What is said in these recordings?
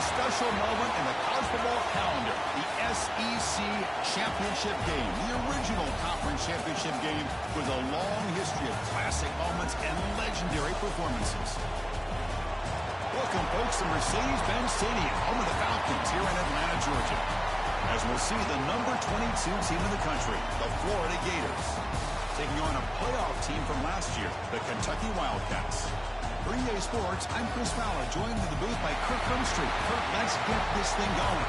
special moment in the college football calendar, the SEC Championship game, the original conference championship game with a long history of classic moments and legendary performances. Welcome, folks, to Mercedes-Benz Stadium, home of the Falcons here in Atlanta, Georgia. As we'll see the number 22 team in the country, the Florida Gators, taking on a playoff team from last year, the Kentucky Wildcats. For EA Sports, I'm Chris Fowler, joined in the booth by Kirk Herbstreit. Kirk, let's get this thing going.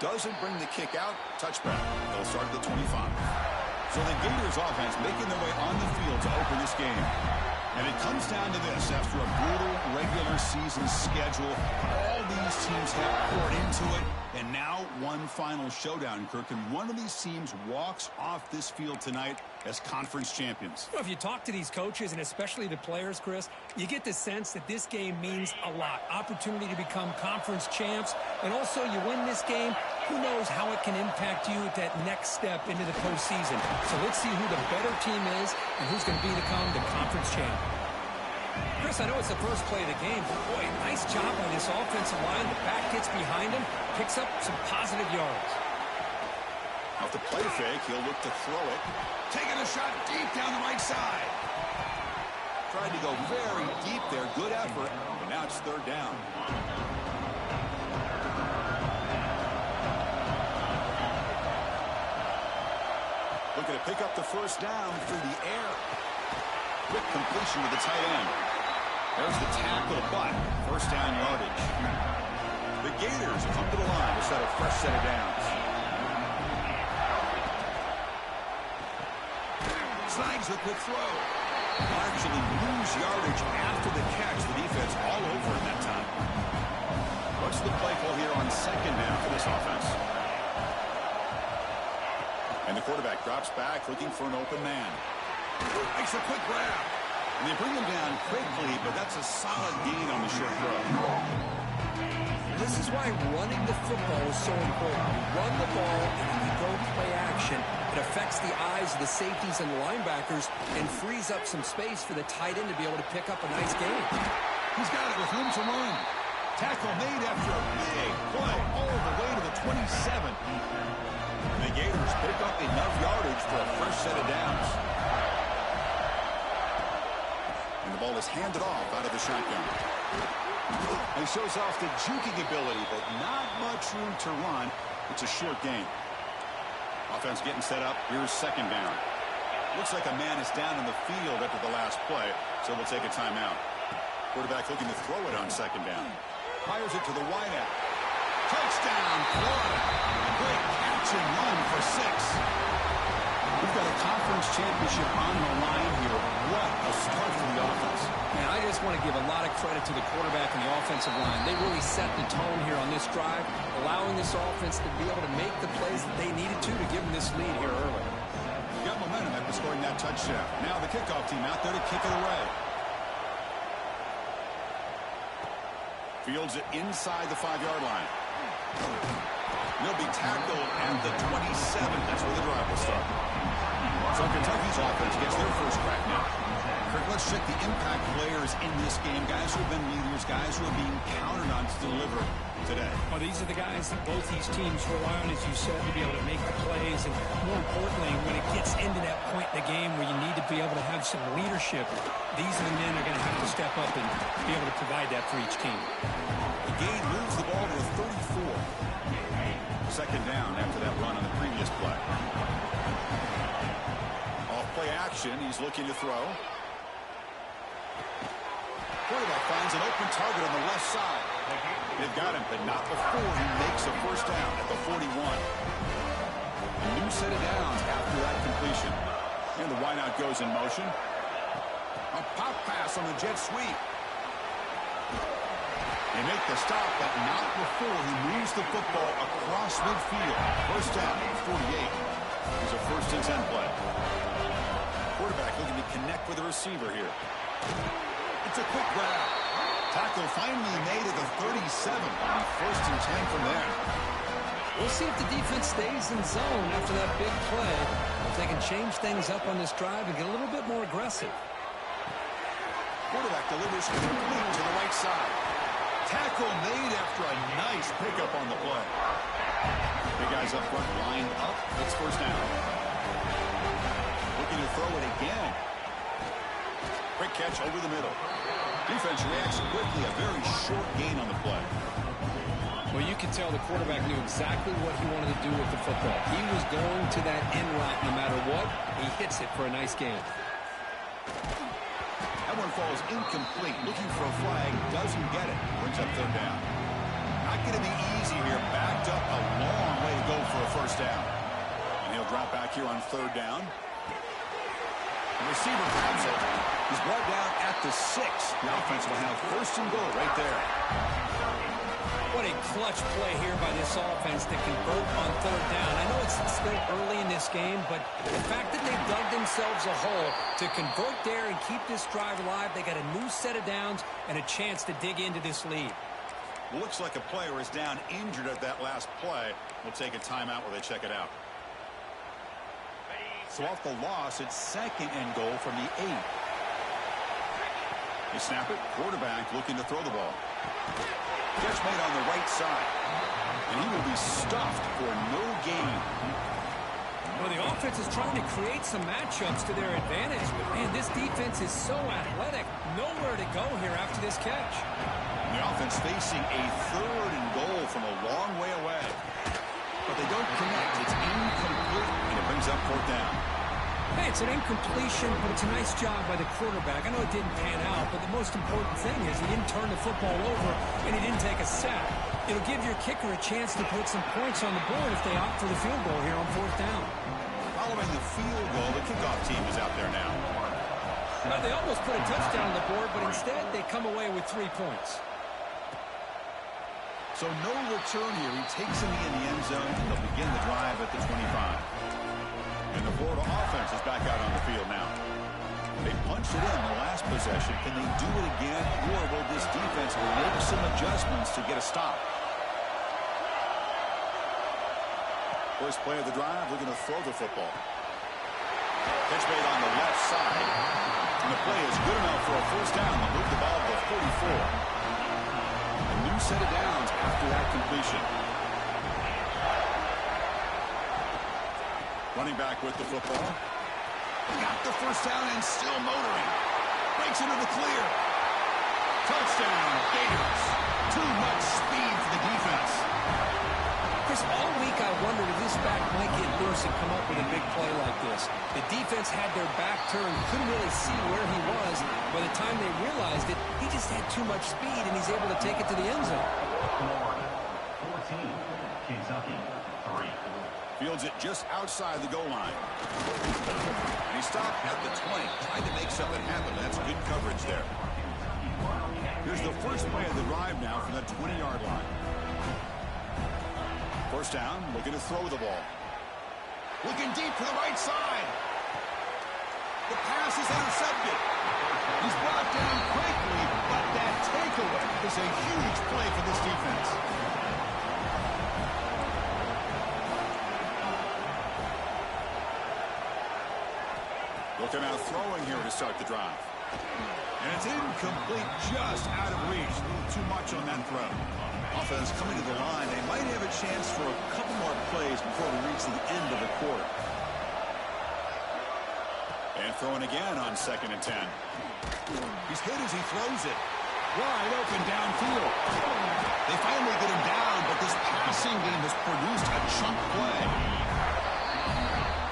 Doesn't bring the kick out. Touchback. They'll start at the 25. So the Gators offense making their way on the field to open this game. And it comes down to this. After a brutal regular season schedule, all these teams have poured into it. And now one final showdown, Kirk. And one of these teams walks off this field tonight as conference champions. Well, if you talk to these coaches, and especially the players, Chris, you get the sense that this game means a lot. Opportunity to become conference champs. And also, you win this game, who knows how it can impact you at that next step into the postseason. So let's see who the better team is and who's going to become the conference champ. Chris, I know it's the first play of the game, but boy, nice job by this offensive line. The back gets behind him, picks up some positive yards. Off the play fake, he'll look to throw it. Taking a shot deep down the right side. Tried to go very deep there. Good effort, but now it's third down. Looking to pick up the first down through the air. Quick completion to the tight end. There's the tackle, but first down yardage. The Gators come to the line to set a fresh set of downs. Slides a quick throw. Largely lose yardage after the catch. The defense all over in that time. What's the play call here on second down for this offense? And the quarterback drops back looking for an open man. Makes a quick grab. And they bring him down quickly, but that's a solid gain on the short throw. This is why running the football is so important. You run the ball, and if you go play action, it affects the eyes of the safeties and the linebackers and frees up some space for the tight end to be able to pick up a nice gain. He's got it with room to run. Tackle made after a big play all the way to the 27. And the Gators pick up enough yardage for a fresh set of downs. And the ball is handed off out of the shotgun. And shows off the juking ability, but not much room to run. It's a short gain. Offense getting set up. Here's second down. Looks like a man is down in the field after the last play, so we'll take a timeout. Quarterback looking to throw it on second down. Fires it to the wideout. Touchdown, Florida. A great catch and run for 6. We've got a conference championship on the line here. What a start for the offense. Man, I just want to give a lot of credit to the quarterback and the offensive line. They really set the tone here on this drive, allowing this offense to be able to make the plays that they needed to give them this lead here early. You got momentum after scoring that touchdown. Now the kickoff team out there to kick it away. Fields it inside the 5-yard line. He'll be tackled at the 27. That's where the drive will start. So Kentucky's offense gets their first crack now. Kirk, let's check the impact players in this game. Guys who have been leaders, guys who are being counted on to deliver today. Well, these are the guys that both these teams rely on, as you said, to be able to make the plays. And more importantly, when it gets into that point in the game where you need to be able to have some leadership, these are the men that are going to have to step up and be able to provide that for each team. The game moves the ball to the 34. Second down after that run on the previous play. Off play action, he's looking to throw. Quarterback finds an open target on the left side. They've got him, but not before he makes a first down at the 41. A new set of downs after that completion. And the wideout goes in motion. A pop pass on the jet sweep. They make the stop, but not before he moves the football across midfield. First down, 48. Here's a 1st and 10 play. Quarterback looking to connect with the receiver here. It's a quick grab. Tackle finally made at the 37. 1st and 10 from there. We'll see if the defense stays in zone after that big play. If they can change things up on this drive and get a little bit more aggressive. Quarterback delivers complete to the right side. Tackle made after a nice pickup on the play. The guys up front lined up. It's 1st down. Looking to throw it again. Quick catch over the middle. Defense reacts quickly. A very short gain on the play. Well, you can tell the quarterback knew exactly what he wanted to do with the football. He was going to that end route no matter what. He hits it for a nice gain. That one falls incomplete. Looking for a flag. Doesn't get it. Brings up 3rd down. Not going to be easy here. Backed up a long way to go for a 1st down. And he'll drop back here on 3rd down. The receiver grabs it. He's brought down at the 6. The offense will have 1st and goal right there. What a clutch play here by this offense to convert on 3rd down. I know it's still early in this game, but the fact that they dug themselves a hole to convert there and keep this drive alive, they got a new set of downs and a chance to dig into this lead. Looks like a player is down injured at that last play. We'll take a timeout while they check it out. So off the loss, it's 2nd and goal from the 8. They snap it. Quarterback looking to throw the ball. Catch made on the right side. And he will be stuffed for no gain. Well, the offense is trying to create some matchups to their advantage. But, man, this defense is so athletic. Nowhere to go here after this catch. And the offense facing a 3rd and goal from a long way away. But they don't connect. It's incomplete. And it brings up 4th down. Hey, it's an incompletion, but it's a nice job by the quarterback. I know it didn't pan out, but the most important thing is he didn't turn the football over and he didn't take a sack. It'll give your kicker a chance to put some points on the board if they opt for the field goal here on 4th down. Following the field goal, the kickoff team is out there now. Well, they almost put a touchdown on the board, but instead they come away with 3 points. So no return here. He takes him in the end zone, and they'll begin the drive at the 25. And the Florida offense is back out on the field now. They punched it in the last possession. Can they do it again, or will this defense make some adjustments to get a stop? First play of the drive, we're going to throw the football. Catch made on the left side. And the play is good enough for a 1st down. They'll move the ball to the 44. A new set of downs after that completion. Running back with the football. Got the 1st down and still motoring. Breaks into the clear. Touchdown, Gators. Too much speed for the defense. Chris, all week I wondered if this back might get loose and come up with a big play like this. The defense had their back turned, couldn't really see where he was. By the time they realized it, he just had too much speed, and he's able to take it to the end zone. 14, Kentucky, 3. Fields it just outside the goal line. And he stopped at the 20, trying to make something happen. That's good coverage there. Here's the first play of the drive now from the 20-yard line. 1st down, looking to throw the ball. Looking deep to the right side. The pass is intercepted. He's brought down quickly, but that takeaway is a huge play for this defense. Looking out throwing here to start the drive. And it's incomplete, just out of reach. A little too much on that throw. Offense coming to the line. They might have a chance for a couple more plays before we reach the end of the quarter. And throwing again on 2nd and 10. He's hit as he throws it. Wide open downfield. They finally get him down, but this passing game has produced a chunk play.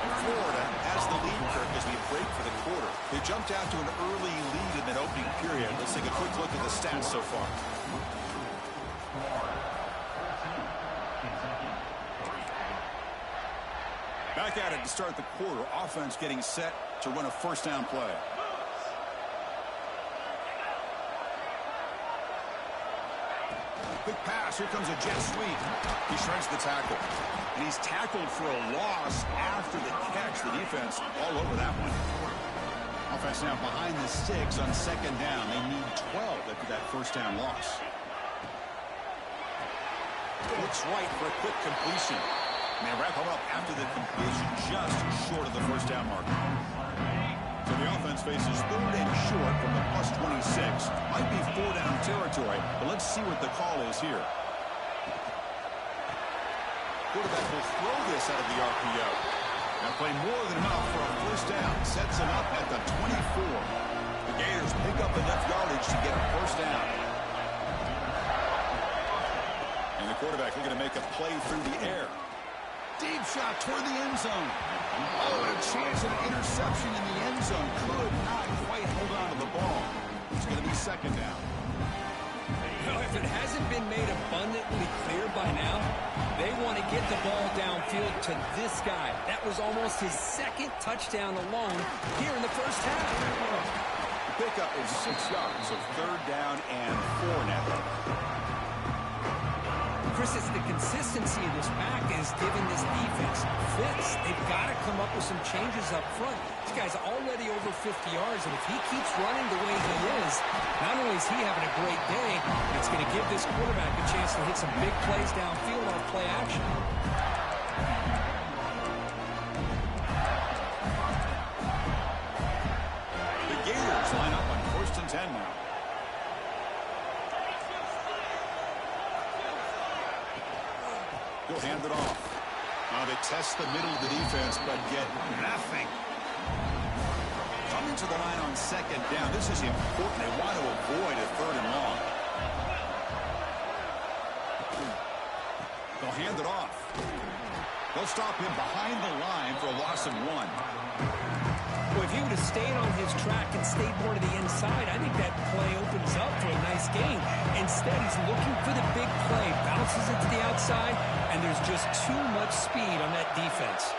And Florida has the lead, Kirk, as we break for the quarter. They jumped out to an early lead in that opening period. Let's take a quick look at the stats so far. Back at it to start the quarter. Offense getting set to run a first down play. Quick pass. Here comes a jet sweep. He shreds the tackle. And he's tackled for a loss after the catch. The defense all over that one. Offense now behind the sticks on second down. They need 12 after that first down loss. Looks right for a quick completion. And they wrap him up after the completion, just short of the first down marker. So the offense faces third and short from the plus 26. Might be four-down territory, but let's see what the call is here. Quarterback will throw this out of the RPO. Now play more than enough for a first down. Sets him up at the 24. The Gators pick up enough yardage to get a first down. And the quarterback looking to make a play through the air. Deep shot toward the end zone. Oh, a chance of an interception in the end zone. Could not quite hold on to the ball. It's going to be second down. Well, if it hasn't been made abundantly clear by now, they want to get the ball downfield to this guy. That was almost his second touchdown alone here in the first half. The pickup is 6 yards, so third down and 4 now. Chris, it's the consistency of this pack is giving this defense fits. They've got to come up with some changes up front. This guy's already over 50 yards, and if he keeps running the way he is, not only is he having a great day, it's going to give this quarterback a chance to hit some big plays downfield off play action. The Gators line up on 1st and 10 now. He'll hand it off. Now they test the middle of the defense, but get nothing. Coming to the line on second down. This is important. They want to avoid a third and long. They'll hand it off. They'll stop him behind the line for a loss of 1. Well, if he would have stayed on his track and stayed more to the inside, I think that play opens up for a nice gain. Instead, he's looking for the big play, bounces it to the outside, and there's just too much speed on that defense.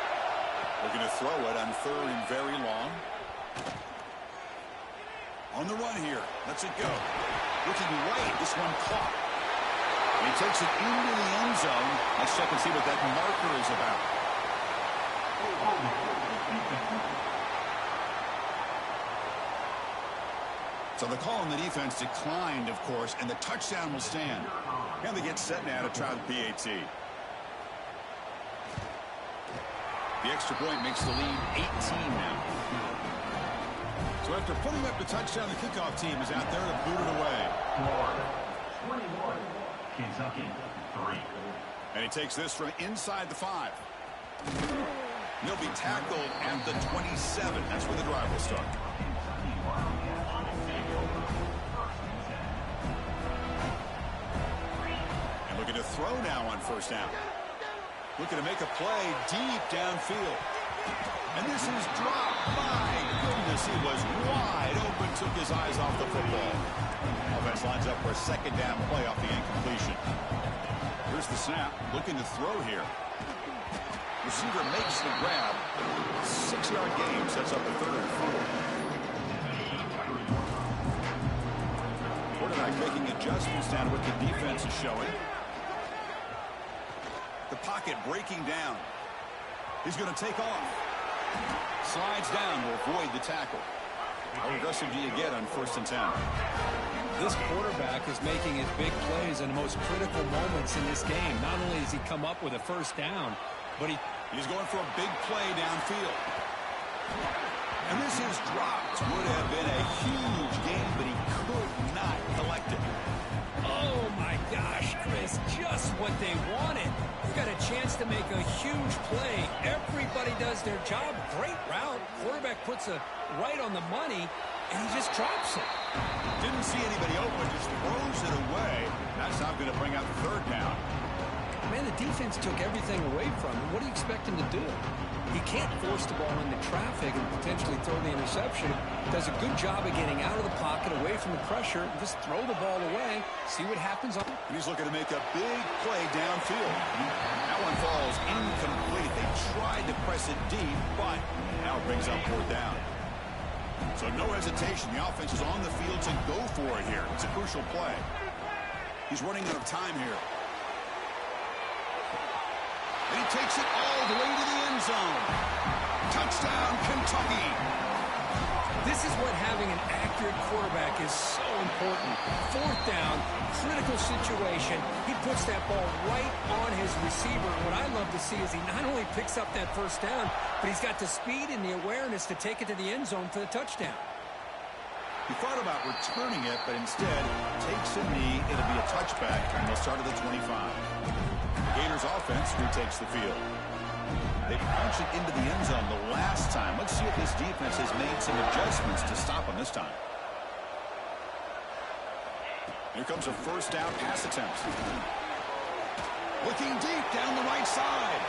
Looking to throw it on third and very long. On the run here. Lets it go. Looking right. This one caught. And he takes it into the end zone. Let's check and see what that marker is about. So the call on the defense declined, of course, and the touchdown will stand. And they get set now to try the PAT. The extra point makes the lead 18 now. So after putting up the touchdown, the kickoff team is out there to boot it away. 21, Kentucky, 3. And he takes this from inside the 5. He'll be tackled at the 27. That's where the drive will start. And looking to throw now on first down. Looking to make a play deep downfield. And this is dropped. My goodness, he was wide open, took his eyes off the football. Offense lines up for a second down play off the incompletion. Here's the snap, looking to throw here. Receiver makes the grab. 6-yard gain sets up a third and 4. Quarterback making adjustments down to what the defense is showing. The pocket breaking down. He's going to take off. Slides down to avoid the tackle. How aggressive do you get on 1st and 10? This quarterback is making his big plays in the most critical moments in this game. Not only does he come up with a first down, but he's going for a big play downfield. And this is dropped. Would have been a huge gain, but he could not collect it. Oh, my gosh, Chris, just what they wanted. They got a chance to make a huge play. Everybody does their job. Great route. Quarterback puts it right on the money, and he just drops it. Didn't see anybody open, just throws it away. That's not going to bring out the third down. Man, the defense took everything away from him. What do you expect him to do? He can't force the ball into traffic and potentially throw the interception. Does a good job of getting out of the pocket, away from the pressure, and just throw the ball away, see what happens. And he's looking to make a big play downfield. That one falls incomplete. They tried to press it deep, but now it brings up 4th down. So no hesitation. The offense is on the field to go for it here. It's a crucial play. He's running out of time here. And he takes it all the way to the end zone. Touchdown, Kentucky. This is what having an accurate quarterback is so important. 4th down, critical situation. He puts that ball right on his receiver. What I love to see is he not only picks up that 1st down, but he's got the speed and the awareness to take it to the end zone for the touchdown. He thought about returning it, but instead takes a knee. It'll be a touchback, and they'll start at the 25. The Gators offense retakes the field. They punched it into the end zone the last time. Let's see if this defense has made some adjustments to stop them this time. Here comes a 1st down pass attempt. Looking deep down the right side.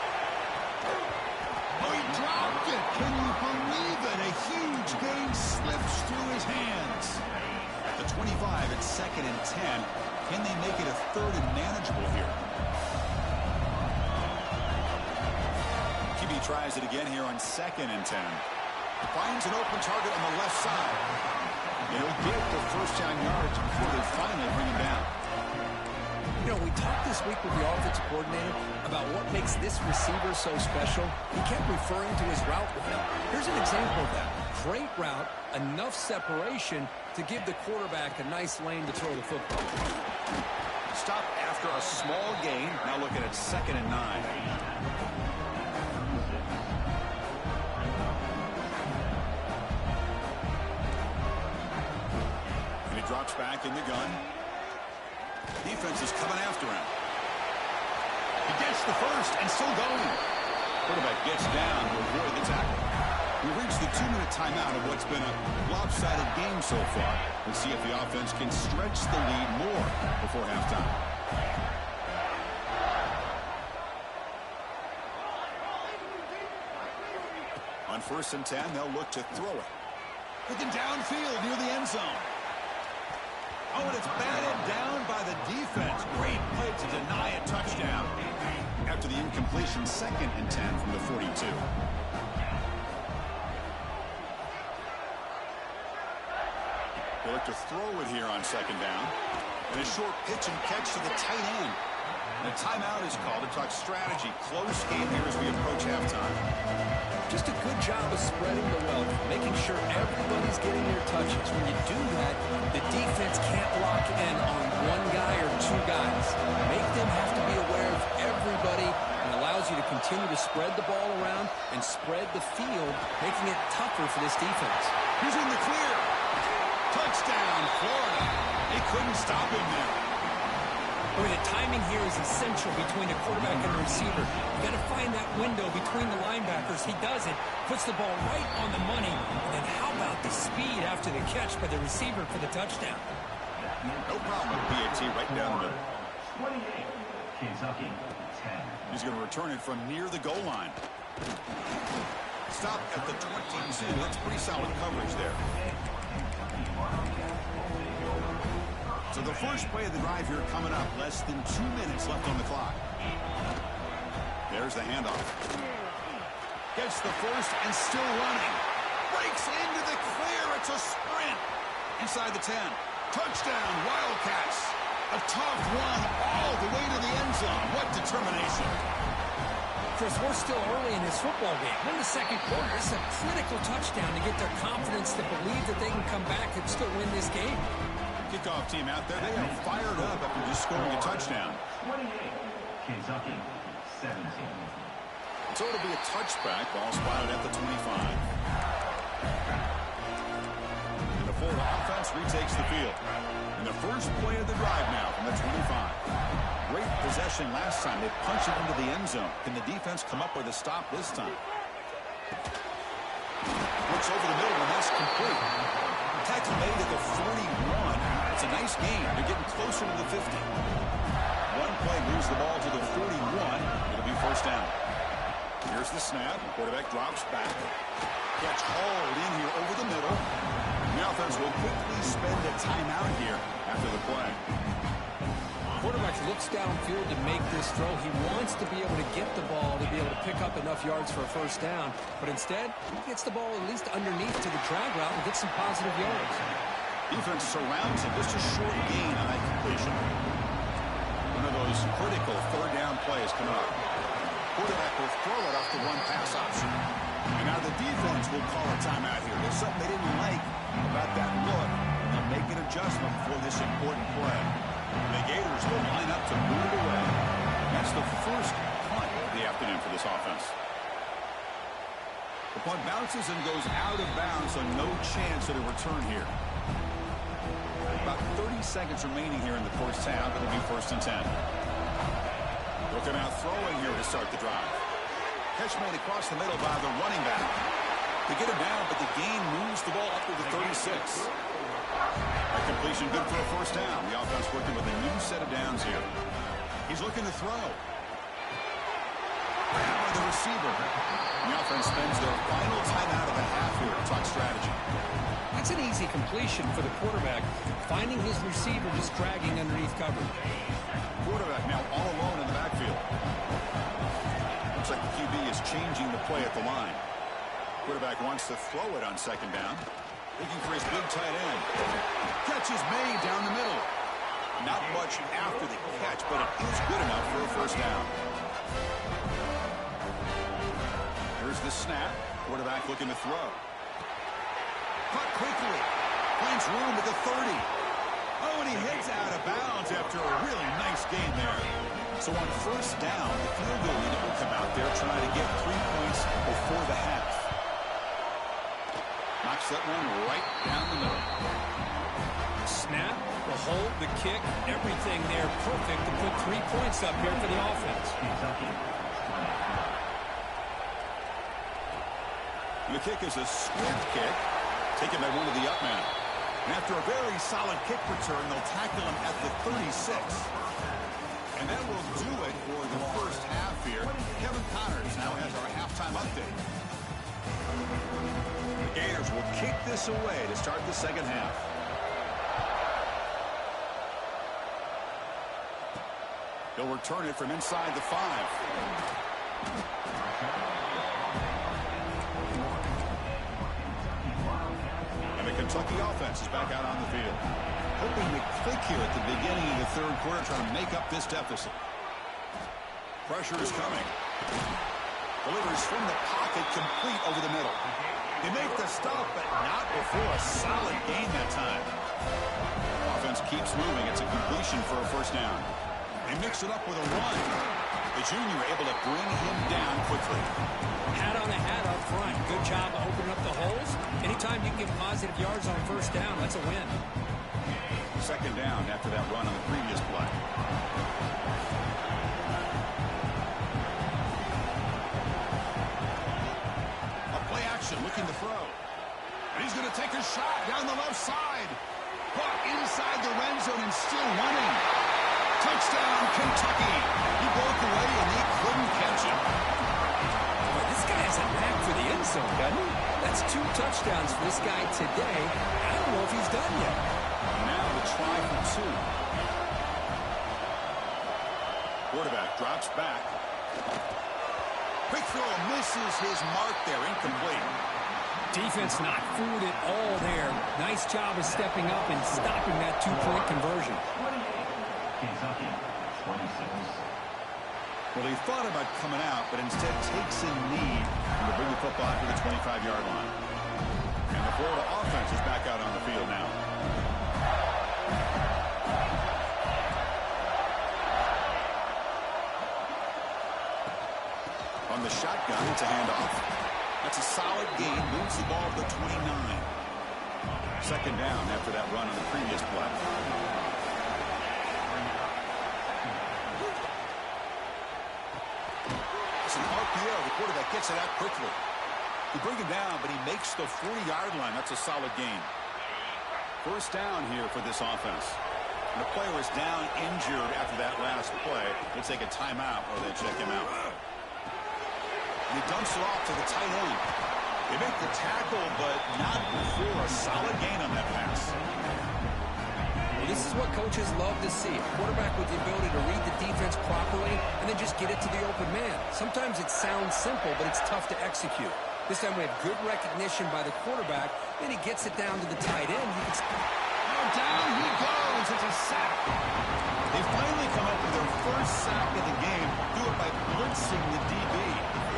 Oh, he dropped it. Can you believe it? A huge gain slips through his hands. At the 25, it's 2nd and 10. Can they make it a 3rd and manageable here? QB tries it again here on 2nd and 10. Finds an open target on the left side. He'll get the 1st down yards before they finally bring him down. You know, we talked this week with the offensive coordinator about what makes this receiver so special. He kept referring to his route running. Here's an example of that. Great route, enough separation to give the quarterback a nice lane to throw the football. Stop after a small gain. Now looking at 2nd and 9. Drops back in the gun. Defense is coming after him. He gets the 1st and still going. Quarterback gets down to avoid the tackle. We reached the 2-minute timeout of what's been a lopsided game so far. Let's see if the offense can stretch the lead more before halftime. On 1st and 10, they'll look to throw it. Looking downfield near the end zone. Oh, and it's batted down by the defense. Great play to deny a touchdown. After the incompletion, 2nd and 10 from the 42. They look to throw it here on 2nd down. And a short pitch and catch to the tight end. And a timeout is called to talk strategy. Close game here as we approach halftime. Just a good job of spreading the wealth, making sure everybody's getting their touches. When you do that, the defense can't lock in on one guy or 2 guys. Make them have to be aware of everybody, and allows you to continue to spread the ball around and spread the field, making it tougher for this defense. He's in the clear. Touchdown, Florida. They couldn't stop him there. I mean, the timing here is essential between the quarterback and the receiver. You got to find that window between the linebackers. He does it, puts the ball right on the money. And then how about the speed after the catch by the receiver for the touchdown? No problem with PAT right down the middle. 28, Kentucky, 10. He's going to return it from near the goal line. Stop at the 22. That's pretty solid coverage there. So the first play of the drive here coming up. Less than 2 minutes left on the clock. There's the handoff. Gets the 1st and still running. Breaks into the clear. It's a sprint. Inside the 10. Touchdown, Wildcats. A tough one all the way to the end zone. What determination. Chris, we're still early in this football game. We're in the 2nd quarter. This is a critical touchdown to get their confidence to believe that they can come back and still win this game. Kickoff team out there. They are fired up after just scoring a touchdown. 28, Kentucky, 17. So it'll be a touchback. Ball spotted at the 25. And the Florida offense retakes the field. And the first play of the drive now from the 25. Great possession last time. They punched it into the end zone. Can the defense come up with a stop this time? Looks over the middle, and that's complete. Tackle made at the 41. It's a nice game. They're getting closer to the 50. One play moves the ball to the 41. It'll be 1st down. Here's the snap. Quarterback drops back. Catch hauled in here over the middle. The offense will quickly spend a timeout here after the play. Quarterback looks downfield to make this throw. He wants to be able to get the ball to be able to pick up up enough yards for a first down, but instead, he gets the ball at least underneath to the drag route and gets some positive yards. Defense surrounds him. Just a short gain on that completion. One of those critical third down plays coming up. Quarterback will throw it off the one-pass option. And now the defense will call a timeout here. There's something they didn't like about that look. They'll make an adjustment for this important play. The Gators will line up to move it away. That's the first punt of the afternoon for this offense. The punt bounces and goes out of bounds, so no chance at a return here. About 30 seconds remaining here in the first half. It'll be 1st and 10. Looking out throwing here to start the drive. Catch made across the middle by the running back. They get him down, but the gain moves the ball up to the 36. That completion good for a first down. The offense working with a new set of downs here. He's looking to throw. Down by the receiver. The offense spends their final timeout of the half here to talk strategy. That's an easy completion for the quarterback, finding his receiver just dragging underneath coverage. Quarterback now all alone in the backfield. Looks like the QB is changing the play at the line. Quarterback wants to throw it on 2nd down. Looking for his big tight end. Catch is made down the middle. Not much after the catch, but it is good enough for a first down. Here's the snap. Quarterback looking to throw. Caught quickly. Finds room at the 30. Oh, and he heads out of bounds after a really nice gain there. So on first down, the field goal unit will come out there trying to get 3 points before the half. Knocks that one right down the middle. Snap, the hold, the kick, everything there perfect to put 3 points up here for the offense. The kick is a swift kick, taken by one of the up men. And after a very solid kick return, they'll tackle him at the 36. And that will do it for the first half here. Kevin Connors now has our halftime update. The Gators will kick this away to start the second half. They'll return it from inside the 5. And the Kentucky offense is back out on the field. Hoping to click here at the beginning of the third quarter, trying to make up this deficit. Pressure is coming. Delivers from the pocket, complete over the middle. They make the stop, but not before a solid gain that time. Offense keeps moving. It's a completion for a first down. They mix it up with a run. The junior able to bring him down quickly. Hat on a hat up front. Good job of opening up the holes. Anytime you can get positive yards on first down, that's a win. Second down after that run on the previous play. A play action looking to throw. And he's going to take a shot down the left side. Caught inside the red zone and still running. Touchdown, Kentucky. He broke away and they couldn't catch him. Boy, this guy has a knack for the end zone, doesn't he? That's 2 touchdowns for this guy today. I don't know if he's done yet. Now the try for 2. Quarterback drops back. Quick throw misses his mark there. Incomplete. Defense not fooled at all there. Nice job of stepping up and stopping that 2-point conversion. Kentucky, 26. Well, he thought about coming out, but instead takes a knee to bring the football to the 25-yard line. And the Florida offense is back out on the field now. On the shotgun, it's a handoff. That's a solid gain, moves the ball to the 29. Second down after that run on the previous play. It's an RPO. The quarterback gets it out quickly. You bring him down, but he makes the 40-yard line. That's a solid gain. First down here for this offense. And the player is down injured after that last play. They'll take a timeout or they check him out. And he dumps it off to the tight end. They make the tackle, but not before a solid gain on that pass. Well, This is what coaches love to see. A quarterback with the ability to read the defense properly and then just get it to the open man. Sometimes it sounds simple, but it's tough to execute. This time we have good recognition by the quarterback, and he gets it down to the tight end. Down he goes. It's a sack. They finally come up with their first sack of the game. Do it by blitzing the DB.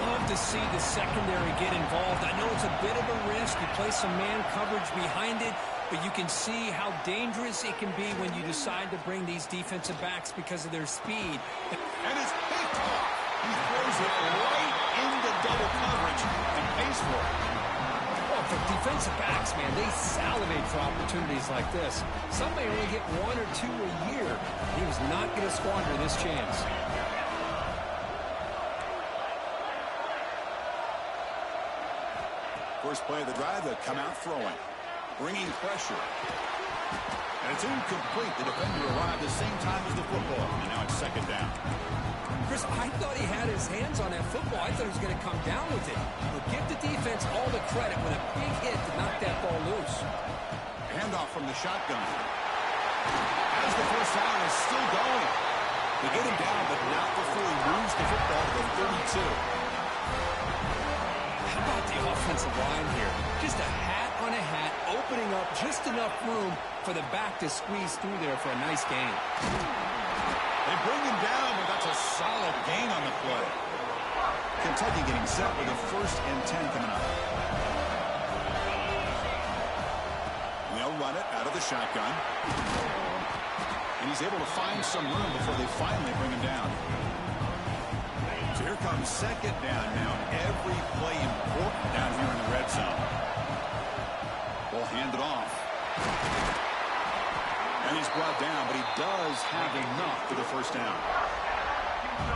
Love to see the secondary get involved. I know it's a bit of a risk. You play some man coverage behind it, but you can see how dangerous it can be when you decide to bring these defensive backs because of their speed. And it's picked off. He throws it right into double coverage and pays for it. Well, for defensive backs, man, they salivate for opportunities like this. Some may only get 1 or 2 a year. He was not going to squander this chance. First play of the drive, they come out throwing. Bringing pressure. And it's incomplete. The defender arrived at the same time as the football. And now it's second down. Chris, I thought he had his hands on that football. I thought he was going to come down with it. But give the defense all the credit with a big hit to knock that ball loose. Handoff from the shotgun. As the first down is still going. They get him down, but not before he moves the football to the 32. How about the offensive line here? Just a hat on a hat, opening up just enough room for the back to squeeze through there for a nice gain. They bring him down, but that's a solid gain on the play. Kentucky getting set with a 1st and 10 coming up. They'll run it out of the shotgun. And he's able to find some room before they finally bring him down. So here comes second down now. Every play important down here in the red zone. Ball handed off. And he's brought down, but he does have enough for the first down.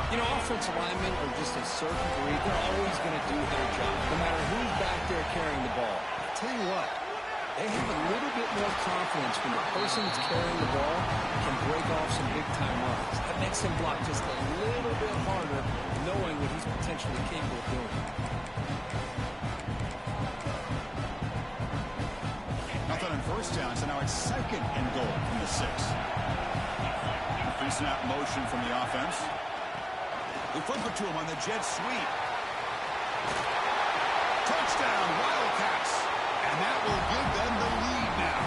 You know, offensive linemen are just a certain breed. They're always going to do their job, no matter who's back there carrying the ball. I'll tell you what, they have a little bit more confidence when the person that's carrying the ball can break off some big-time runs. That makes him block just a little bit harder, knowing what he's potentially capable of doing. Nothing on first down, so now it's second and goal from the 6. Pre-snap motion from the offense. They flip it to him on the jet sweep. Touchdown, Wildcats. And that will give them the lead now.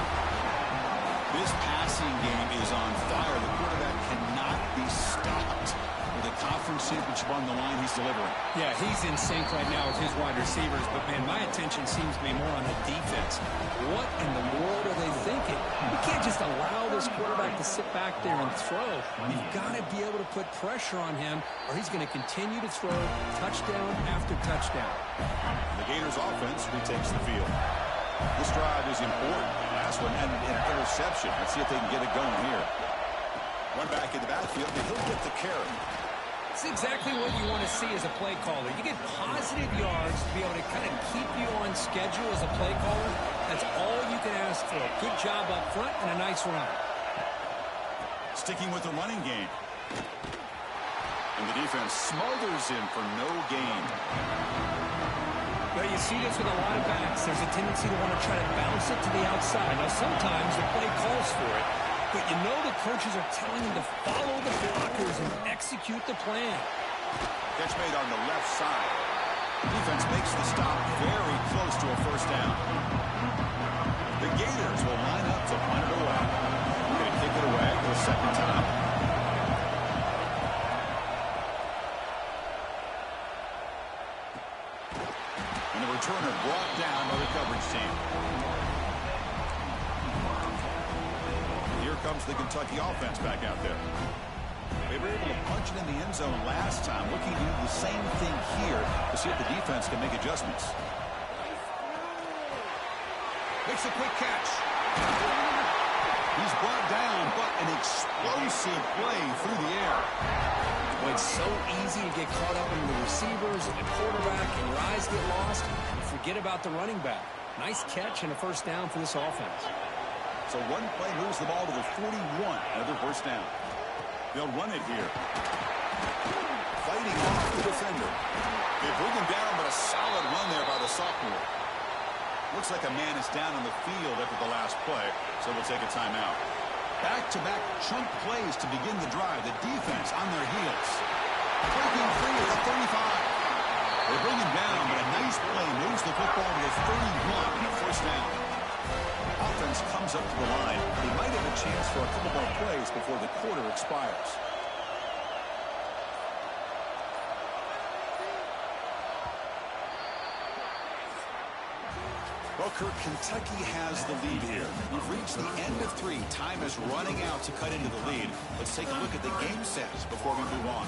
This passing game is on fire. The quarterback cannot be stopped. With a conference championship on the line, he's delivering. Yeah, he's in sync right now with his wide receivers, but, man, my attention seems to be more on the defense. What in the world are they thinking? You can't just allow this quarterback to sit back there and throw. You've got to be able to put pressure on him, or he's going to continue to throw touchdown after touchdown. The Gators offense retakes the field. This drive is important. Last one ended in an interception. Let's see if they can get it going here. Run back in the backfield, and he'll get the carry. It's exactly what you want to see as a play caller. You get positive yards to be able to kind of keep you on schedule as a play caller. That's all you can ask for. Good job up front and a nice run. Sticking with the running game. And the defense smothers him for no gain. Well, you see this with a lot of backs. There's a tendency to want to try to bounce it to the outside. Now, sometimes the play calls for it, but you know the coaches are telling them to follow the blockers and execute the plan. Catch made on the left side. Defense makes the stop very close to a first down. The Gators will line up to punt it away. We're going to kick it away for the second time. And the returner brought down by the coverage team. Here comes the Kentucky offense back out there. They were able to punch it in the end zone last time. Looking to do the same thing here to see if the defense can make adjustments. Makes a quick catch. He's brought down, but an explosive play through the air. Well, it's so easy to get caught up in the receivers and the quarterback, and your eyes get lost. You forget about the running back. Nice catch and a first down for this offense. So one play moves the ball to the 41. Another first down. They'll run it here. Fighting off the defender. They bring him down, but a solid run there by the sophomore. Looks like a man is down on the field after the last play, so we'll take a timeout. Back-to-back chunk plays to begin the drive. The defense on their heels. Breaking free at the 35. They bring him down, but a nice play moves the football to the 31 and a first down. Offense comes up to the line. They might have a chance for a couple more plays before the quarter expires. Well, Kirk, Kentucky has the lead here. We've reached the end of 3. Time is running out to cut into the lead. Let's take a look at the game sets before we move on.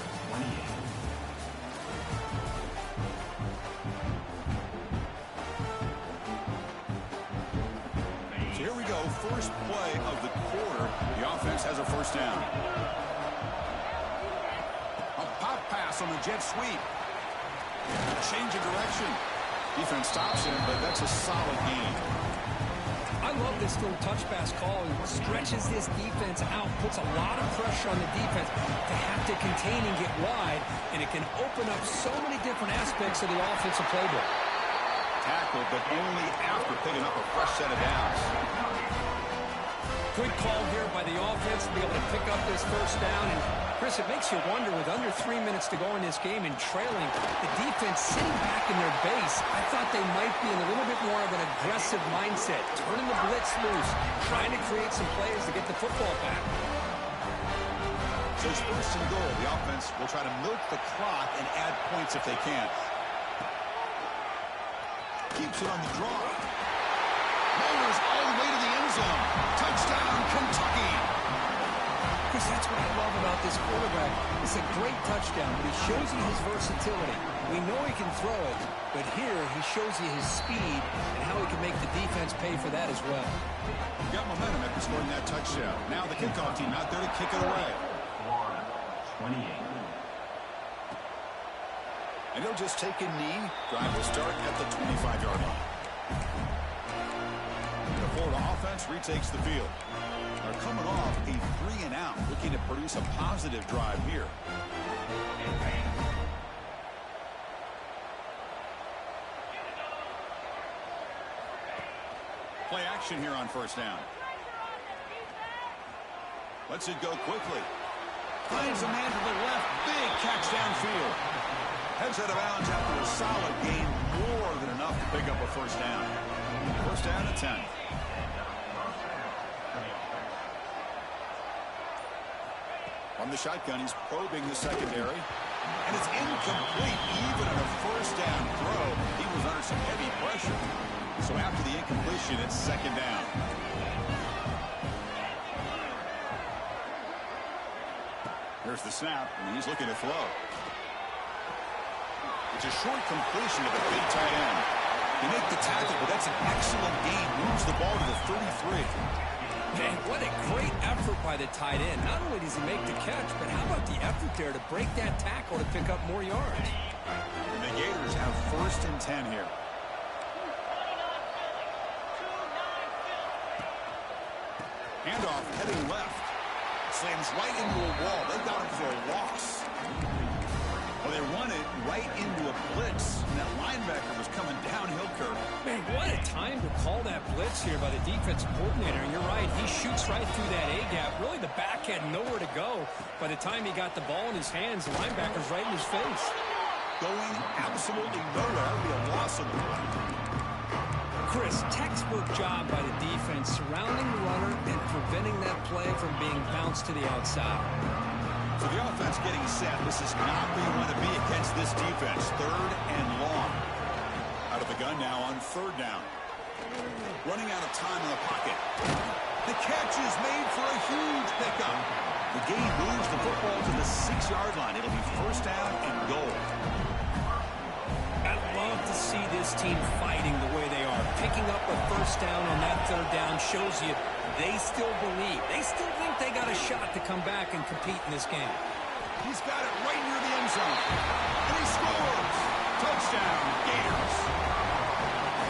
So here we go. First play of the quarter. The offense has a first down. A pop pass on the jet sweep. Change of direction. Defense stops him, but that's a solid gain. I love this little touch pass call. It stretches this defense out, puts a lot of pressure on the defense to have to contain and get wide, and it can open up so many different aspects of the offensive playbook. Tackle, but only after picking up a fresh set of downs. Good call here by the offense to be able to pick up this first down. And, Chris, it makes you wonder, with under 3 minutes to go in this game and trailing, the defense sitting back in their base, I thought they might be in a little bit more of an aggressive mindset, turning the blitz loose, trying to create some plays to get the football back. So it's first and goal. The offense will try to milk the clock and add points if they can. Keeps it on the draw. Rolls all the way to the end zone. Touchdown, Kentucky. Chris, that's what I love about this quarterback. It's a great touchdown, but he shows you his versatility. We know he can throw it, but here he shows you his speed and how he can make the defense pay for that as well. Got momentum after scoring that touchdown. Now the kickoff team out there to kick it away. 28. And he'll just take a knee. Drive will start at the 25-yard line. The Florida offense retakes the field. They're coming off a 3-and-out, looking to produce a positive drive here. Play action here on first down. Lets it go quickly. Finds a man to the left. Big catch downfield. Heads out of bounds after a solid gain. More than enough to pick up a first down. First down at 10. From the shotgun, he's probing the secondary. And it's incomplete. Even on a first down throw, he was under some heavy pressure. So after the incompletion, it's second down. Here's the snap, and he's looking to throw. It's a short completion of a big tight end. They make the tackle, but that's an excellent gain. Moves the ball to the 33. Man, what a great effort by the tight end. Not only does he make the catch, but how about the effort there to break that tackle to pick up more yards? And the Gators have first and 10 here. Handoff heading left. Slams right into a wall. They got him for a loss. Well, they run it right into a blitz. And that linebacker was coming downhill, Kirk. Man, what a time to call that blitz here by the defensive coordinator. And you're right, he shoots right through that A-gap. Really, the back had nowhere to go. By the time he got the ball in his hands, the linebacker's right in his face. Going absolutely nowhere. That would be a loss of the play. Chris, textbook job by the defense, surrounding the runner and preventing that play from being bounced to the outside. So the offense getting set. This is not where you want to be against this defense. Third and long. Out of the gun now on third down. Running out of time in the pocket. The catch is made for a huge pickup. The gain moves the football to the 6-yard line. It'll be first down and goal. I love to see this team fighting the way they are. Picking up a first down on that third down shows you they still believe. They still think they got a shot to come back and compete in this game. He's got it right near the end zone. And he scores. Touchdown, Gators.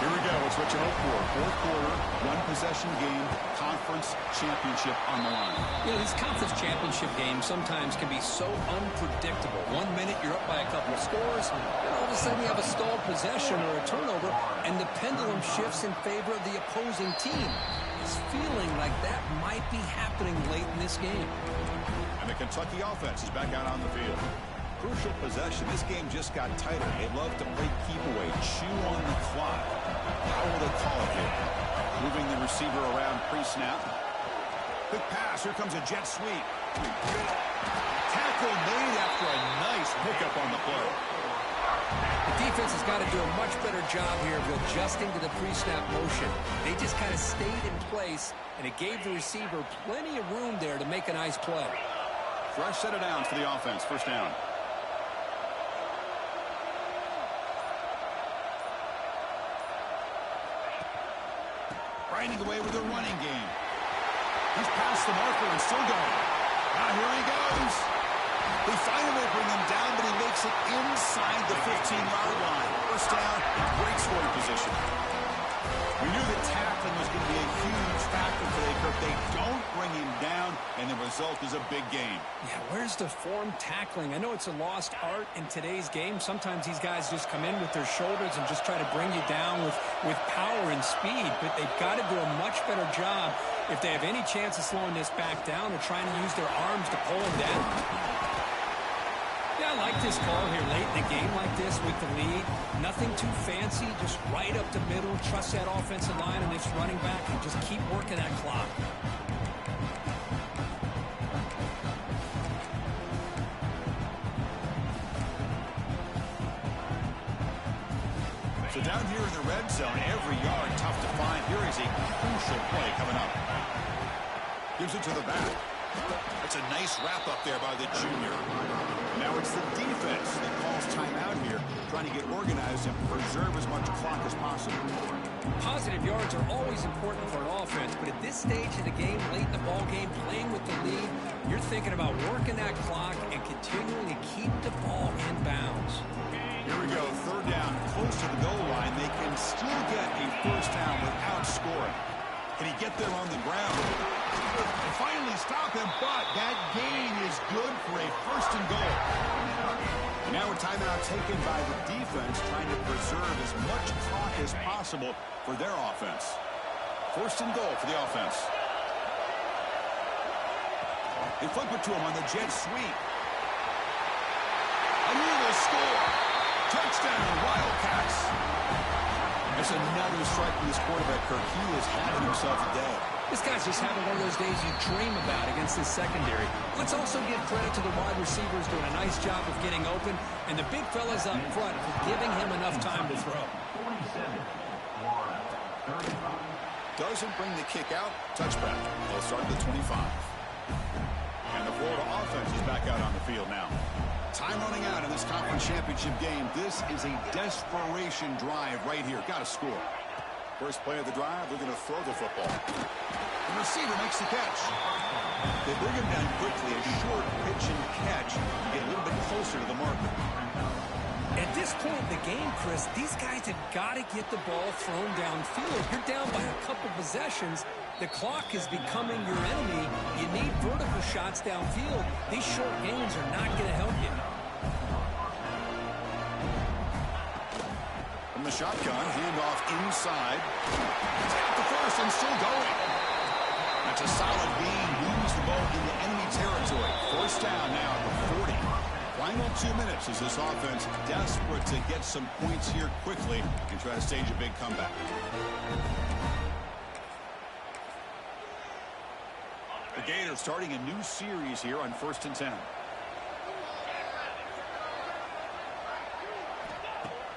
Here we go. It's what you hope for. Fourth quarter, one-possession game, conference championship on the line. You know, these conference championship games sometimes can be so unpredictable. 1 minute you're up by a couple of scores, and all of a sudden you have a stalled possession or a turnover, and the pendulum shifts in favor of the opposing team. this feeling like that might be happening late in this game. And the Kentucky offense is back out on the field. Crucial possession. This game just got tighter. They love to play keep away, chew on the clock. How will they call it here? Moving the receiver around pre-snap. Quick pass. Here comes a jet sweep. Tackle made after a nice pickup on the play. The defense has got to do a much better job here of adjusting to the pre-snap motion. They just kind of stayed in place, and it gave the receiver plenty of room there to make a nice play. Fresh set of downs for the offense. First down. Grinding away with the running game. He's past the marker and still going. Now here he goes. They finally bring him down, but he makes it inside the 15-yard line. First down, great scoring position. We knew that tackling was going to be a huge factor for Kirk. They don't bring him down, and the result is a big game. Yeah, where's the form tackling? I know it's a lost art in today's game. Sometimes these guys just come in with their shoulders and just try to bring you down with power and speed, but they've got to do a much better job if they have any chance of slowing this back down or trying to use their arms to pull him down. Yeah, I like this call here late in the game like this with the lead. Nothing too fancy, just right up the middle. Trust that offensive line and its running back and just keep working that clock. So down here in the red zone, every yard tough to find. Here is a crucial play coming up. Gives it to the back. That's a nice wrap up there by the junior. Now it's the defense that calls timeout here, trying to get organized and preserve as much clock as possible. Positive yards are always important for an offense, but at this stage of the game, late in the ball game, playing with the lead, you're thinking about working that clock and continuing to keep the ball in bounds. Here we go, third down, close to the goal line. They can still get a first down without scoring. Can he get there on the ground? And finally stop him, but that gain is good for a first and goal. And now a timeout taken by the defense, trying to preserve as much clock as possible for their offense. First and goal for the offense. They flip it to him on the jet sweep. And he will score. Touchdown, Wildcats. That's another strike from this quarterback, Kirk. He is having himself a day. This guy's just having one of those days you dream about against this secondary. Let's also give credit to the wide receivers doing a nice job of getting open, and the big fellas up front for giving him enough time to throw. Doesn't bring the kick out. Touchback. They'll start at the 25. And the Florida offense is back out on the field now. Time running out in this conference championship game. This is a desperation drive right here. Got to score. First play of the drive, they're going to throw the football. The receiver makes the catch. They bring him down quickly. A short pitch and catch to get a little bit closer to the marker. At this point in the game, Chris, these guys have got to get the ball thrown downfield. You're down by a couple possessions. The clock is becoming your enemy. You need vertical shots downfield. These short gains are not going to help you. From the shotgun, handoff inside. Tap the first and still going. That's a solid gain. Moves the ball into enemy territory. First down now at the 40. Final 2 minutes as this offense desperate to get some points here quickly and try to stage a big comeback. The Gators starting a new series here on 1st and 10.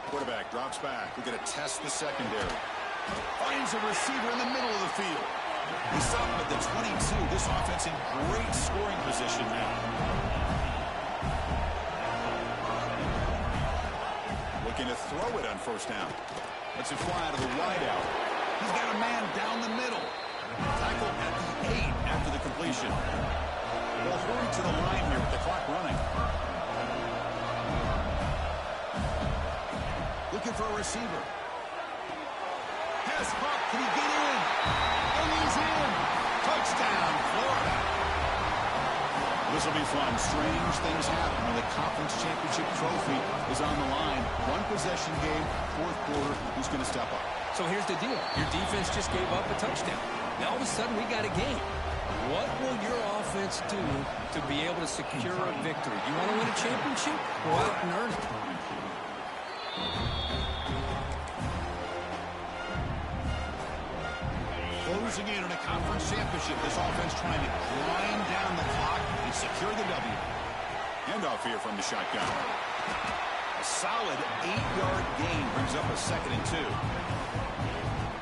Quarterback drops back. We're going to test the secondary. Finds a receiver in the middle of the field. He's stopped at the 22. This offense in great scoring position now. Looking to throw it on first down. Let's it fly to the wideout. He's got a man down the middle. Tackle at the 8 after the completion. They'll hurry to the line here with the clock running. Looking for a receiver. Pass pop. Can he get in? And he's in. Touchdown, Florida. This will be fun. Strange things happen when the conference championship trophy is on the line. One possession game, fourth quarter. Who's going to step up? So here's the deal. Your defense just gave up a touchdown. Now all of a sudden we got a game. What will your offense do to be able to secure a victory? You want to win a championship? Go out and earn it. Closing in on a conference championship, this offense trying to grind down the clock and secure the W. Handoff here from the shotgun. A solid 8-yard gain brings up a 2nd and 2.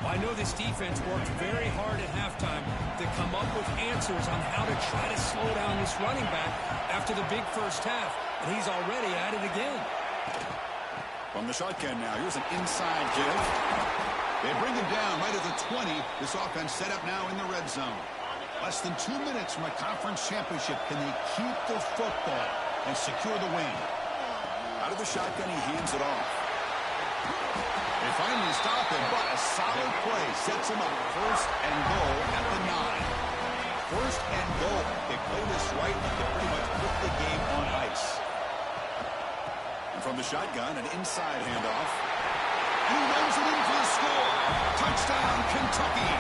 Well, I know this defense worked very hard at halftime to come up with answers on how to try to slow down this running back after the big first half, and he's already at it again. From the shotgun now, here's an inside give. They bring him down right at the 20. This offense set up now in the red zone. Less than 2 minutes from a conference championship. Can they keep the football and secure the win? Out of the shotgun, he hands it off. They finally stop him, but a solid play sets him up. 1st and goal at the 9. 1st and goal. They play this right and they pretty much put the game on ice. And from the shotgun, an inside handoff. And he runs it in for the score. Touchdown, Kentucky.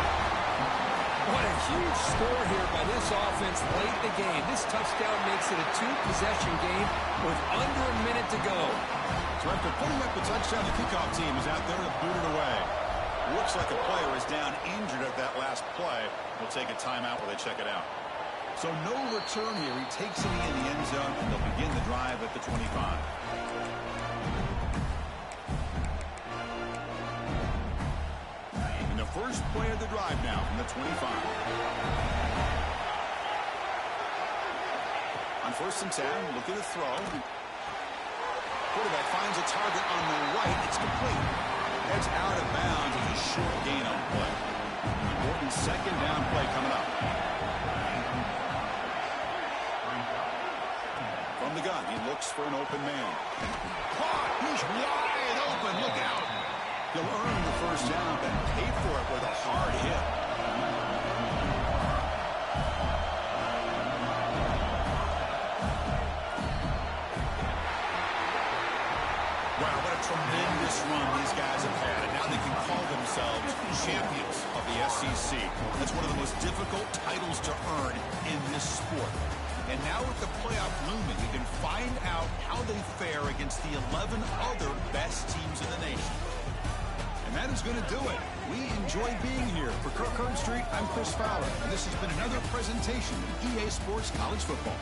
What a huge score here by this offense late in the game. This touchdown makes it a 2-possession game with under a minute to go. So after putting up the touchdown, the kickoff team is out there to boot it away. Looks like a player is down injured at that last play. We'll take a timeout while they check it out. So no return here. He takes it in the end zone, and they'll begin the drive at the 25. And the first play of the drive now from the 25. On 1st and 10, look at the throw. Quarterback finds a target on the right. It's complete. Heads out of bounds. It's a short gain on play. Important 2nd down play coming up. From the gun, he looks for an open man. Caught! He's wide open. Look out. He'll earn the 1st down, but pay for it with a hard hit. Wow, what a tremendous run these guys have had, and now they can call themselves champions of the SEC. That's one of the most difficult titles to earn in this sport. And now with the playoff looming, we can find out how they fare against the 11 other best teams in the nation. And that is going to do it. We enjoy being here. For Kirk Herbstreit, I'm Chris Fowler, and this has been another presentation of EA Sports College Football.